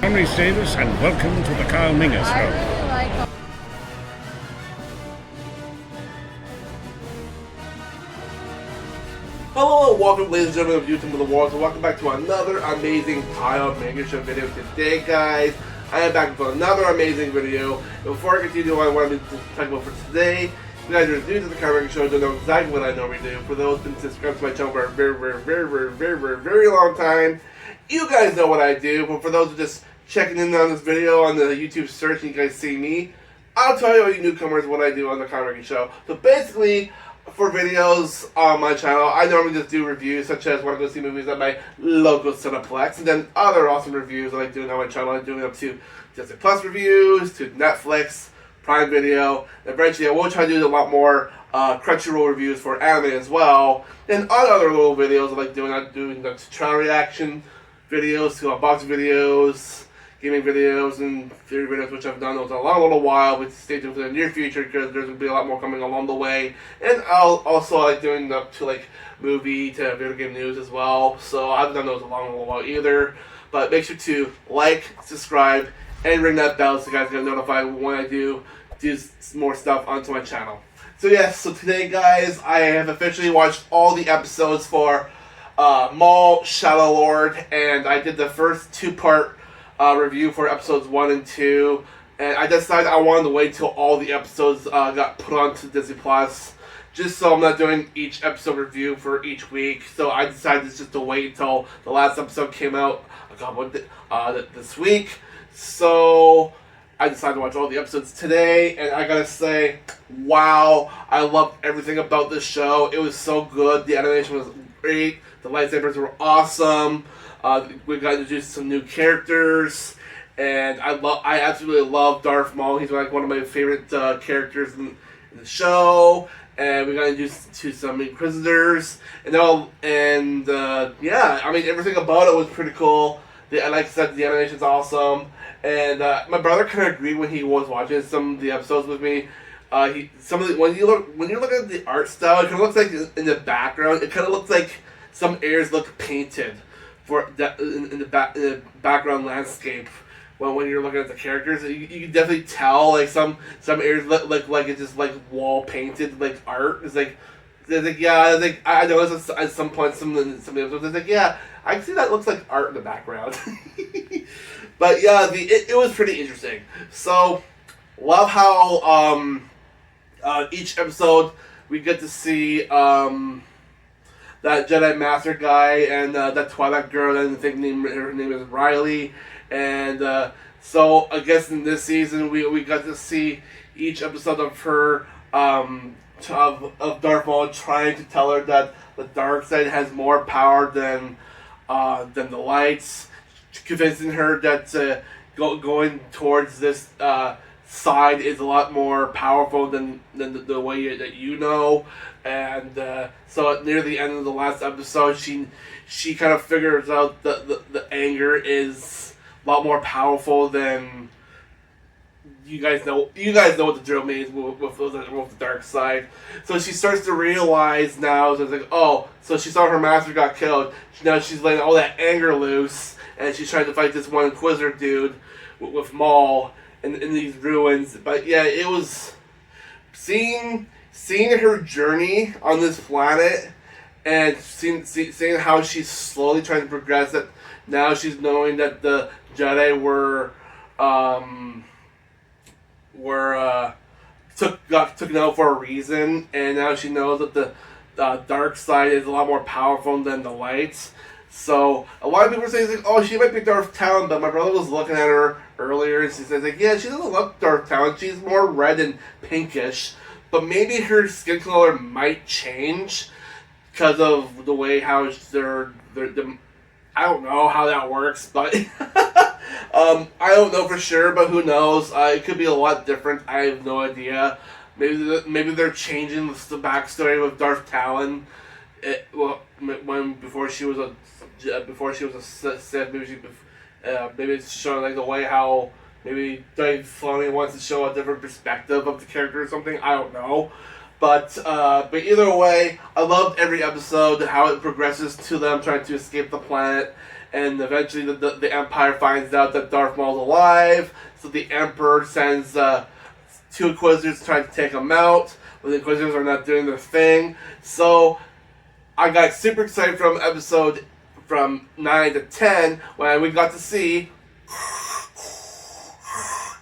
Henry Davis, and welcome to the Kyle Minger I Show. really like. Hello, welcome ladies and gentlemen of YouTube of the world, and welcome back to another amazing Kyle Minger Show video. Today, guys, I am back with another amazing video. Before I continue, what I wanted to talk about for today, if you guys are new to the Kyle Minger Show, don't know exactly what I normally do. For those who've been subscribed to my channel for a very long time, you guys know what I do. But for those who are just checking in on this video on the YouTube search and you guys see me, I'll tell you all you newcomers what I do on the Kyle Minger Show. So basically, for videos on my channel, I normally just do reviews such as when I go see movies at my local Cineplex, and then other awesome reviews I like doing on my channel. I'm doing up to Disney Plus reviews, to Netflix, Prime Video. Eventually I will try to do a lot more Crunchyroll reviews for anime as well, and other little videos I like doing. I'm doing the trial reaction videos, to unboxing videos, gaming videos, and theory videos, which I've done those a little while, but stay tuned for the near future because there's going to be a lot more coming along the way. And I'll also like doing up to like movie to video game news as well, so I haven't done those a little while either. But make sure to like, subscribe, and ring that bell so you guys get notified when I do more stuff onto my channel. So yes, so today guys, I have officially watched all the episodes for Maul Shadow Lord, and I did the first two-part review for episodes 1 and 2, and I decided I wanted to wait till all the episodes got put onto Disney Plus, just so I'm not doing each episode review for each week. So I decided just to wait until the last episode came out this week. So I decided to watch all the episodes today, and I gotta say, wow, I loved everything about this show. It was so good. The animation was great. The lightsabers were awesome. We got introduced to some new characters, and I absolutely love Darth Maul. He's like one of my favorite characters in the show. And we got introduced to some Inquisitors, yeah, I mean everything about it was pretty cool. Like I said, the animation's awesome, and my brother kind of agreed when he was watching some of the episodes with me. When you look at the art style, it kind of looks like in the background, it kind of looks like some areas look painted for in the background landscape. When you're looking at the characters, you can definitely tell like some areas look like it's just like wall painted like art. It's like I noticed at some point some of the episodes. It's like, yeah, I can see that looks like art in the background. But yeah, it was pretty interesting. So love how each episode we get to see that Jedi Master guy and that Twilight girl, and I think her name is Riley. And so I guess in this season we got to see each episode of her of Darth Maul trying to tell her that the dark side has more power than the lights, convincing her that going towards this side is a lot more powerful than the way that you know. And so near the end of the last episode, she kind of figures out that the anger is a lot more powerful than you guys know. You guys know what the drill means with the dark side. So she starts to realize now. So it's like, oh, so she saw her master got killed. Now she's letting all that anger loose, and she's trying to fight this one Inquisitor dude with Maul in these ruins. But yeah, it was seeing her journey on this planet, and seeing how she's slowly trying to progress. That now she's knowing that the Jedi got taken out for a reason, and now she knows that the dark side is a lot more powerful than the lights. So a lot of people are saying like, oh, she might be Darth Talon, but my brother was looking at her earlier, and she says like, yeah, she doesn't look Darth Talon. She's more red and pinkish, but maybe her skin color might change because of the way how they're I don't know how that works, but I don't know for sure, but who knows? It could be a lot different. I have no idea. Maybe they're changing the backstory with Darth Talon. Before she was a Sith, maybe it's showing like the way how maybe Dave Filoni wants to show a different perspective of the character or something. I don't know. But either way, I loved every episode, how it progresses to them trying to escape the planet, and eventually the Empire finds out that Darth Maul's alive, so the Emperor sends 2 Inquisitors to try to take him out, but the Inquisitors are not doing their thing. So I got super excited from 9 to 10 when we got to see.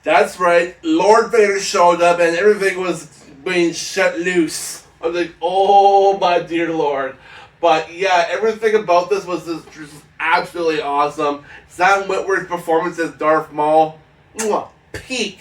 That's right, Lord Vader showed up and everything was being shut loose. I was like, oh my dear Lord. But yeah, everything about this was just absolutely awesome. Sam Witwer's performance as Darth Maul, peak.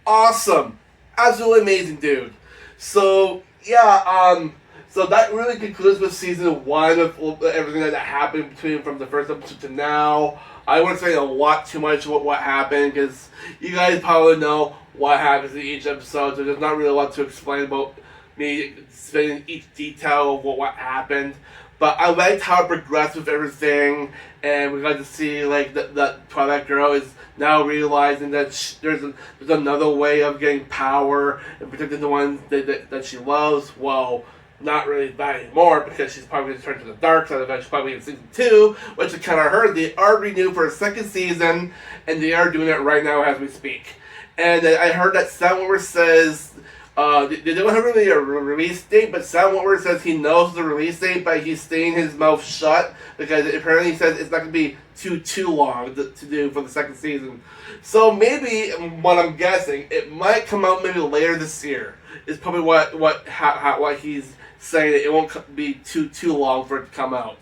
Awesome. Absolutely amazing, dude. So, yeah, so that really concludes with season 1 of everything that happened from the first episode to now. I won't say a lot too much about what happened, because you guys probably know what happens in each episode, so there's not really a lot to explain about me spending each detail of what happened. But I liked how it progressed with everything, and we got to see like that Twilight Girl is now realizing that there's another way of getting power and protecting the ones that she loves. Well, not really that anymore, because she's probably going to turn to the dark side eventually, probably in season 2, which I kind of heard they are renewed for a 2nd season, and they are doing it right now as we speak. And I heard that Sam Witwer says they don't have really a release date, but Sam Witwer says he knows the release date, but he's staying his mouth shut because apparently he says it's not going to be too long to do for the 2nd season. So maybe, what I'm guessing, it might come out maybe later this year. Is probably what he's saying. It won't be too long for it to come out.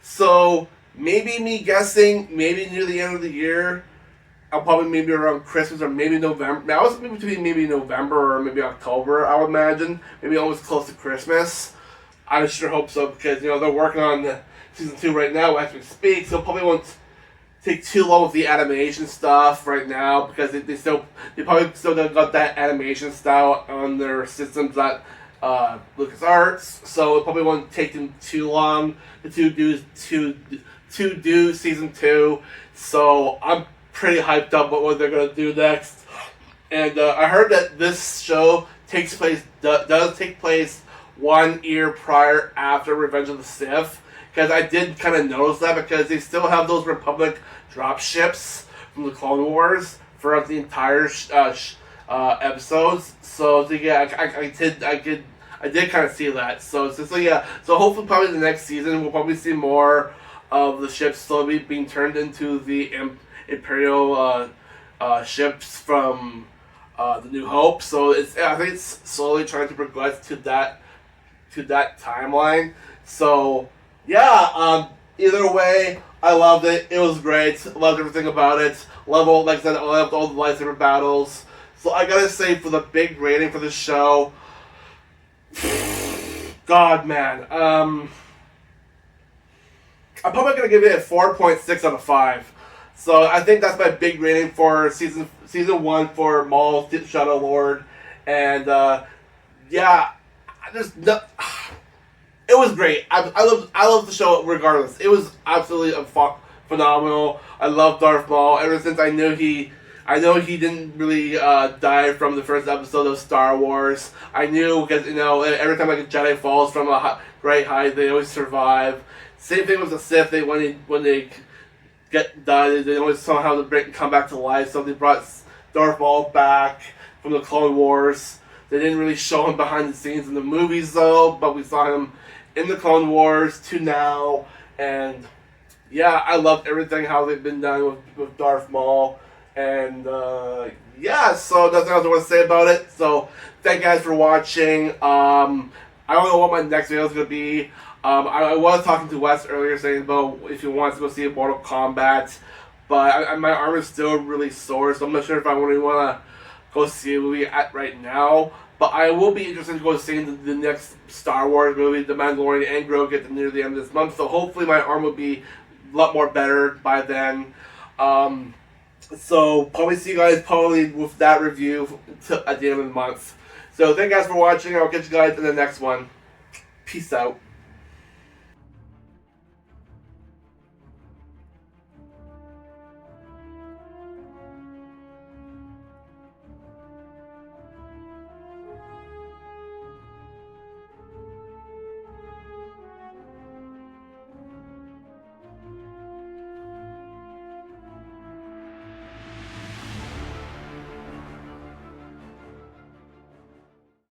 So maybe me guessing, maybe near the end of the year. I'll probably maybe around Christmas or maybe November. I was between maybe November or maybe October, I would imagine. Maybe almost close to Christmas. I sure hope so, because they're working on season 2 right now as we speak, so probably won't take too long with the animation stuff right now, because they probably still got that animation style on their systems at LucasArts, so it probably won't take them too long to do season 2. So I'm pretty hyped up about what they're going to do next. And I heard that this show does take place 1 year prior after Revenge of the Sith, because I did kind of notice that, because they still have those Republic drop ships from the Clone Wars throughout the entire episodes. So yeah, I did kind of see that. So yeah, so hopefully probably the next season we'll probably see more of the ships slowly being turned into the Imperial ships from the New Hope. So I think it's slowly trying to progress to that timeline. So yeah, either way, I loved it. It was great. Loved everything about it. Loved all the lightsaber battles. So I gotta say, for the big rating for this show, God, man, I'm probably gonna give it a 4.6 out of 5. So I think that's my big rating for season 1 for Maul Shadow Lord, and yeah, it was great. I love the show regardless. It was absolutely phenomenal. I love Darth Maul ever since I know he didn't really die from the first episode of Star Wars. I knew, because every time like a Jedi falls from a great height, they always survive. Same thing with the Sith. When they die, they always somehow come back to life. So they brought Darth Maul back from the Clone Wars. They didn't really show him behind the scenes in the movies though, but we saw him in the Clone Wars to now, and yeah, I loved everything how they've been done with Darth Maul, and yeah, so nothing else I want to say about it. So thank you guys for watching. I don't know what my next video is going to be. I was talking to Wes earlier saying about if he wants to go see Mortal Kombat, but my arm is still really sore, so I'm not sure if I really want to go see a movie right now. But I will be interested in going to see the next Star Wars movie, The Mandalorian and Grogu, near the end of this month. So hopefully my arm will be a lot more better by then. So probably see you guys with that review at the end of the month. So thank you guys for watching. I'll catch you guys in the next one. Peace out.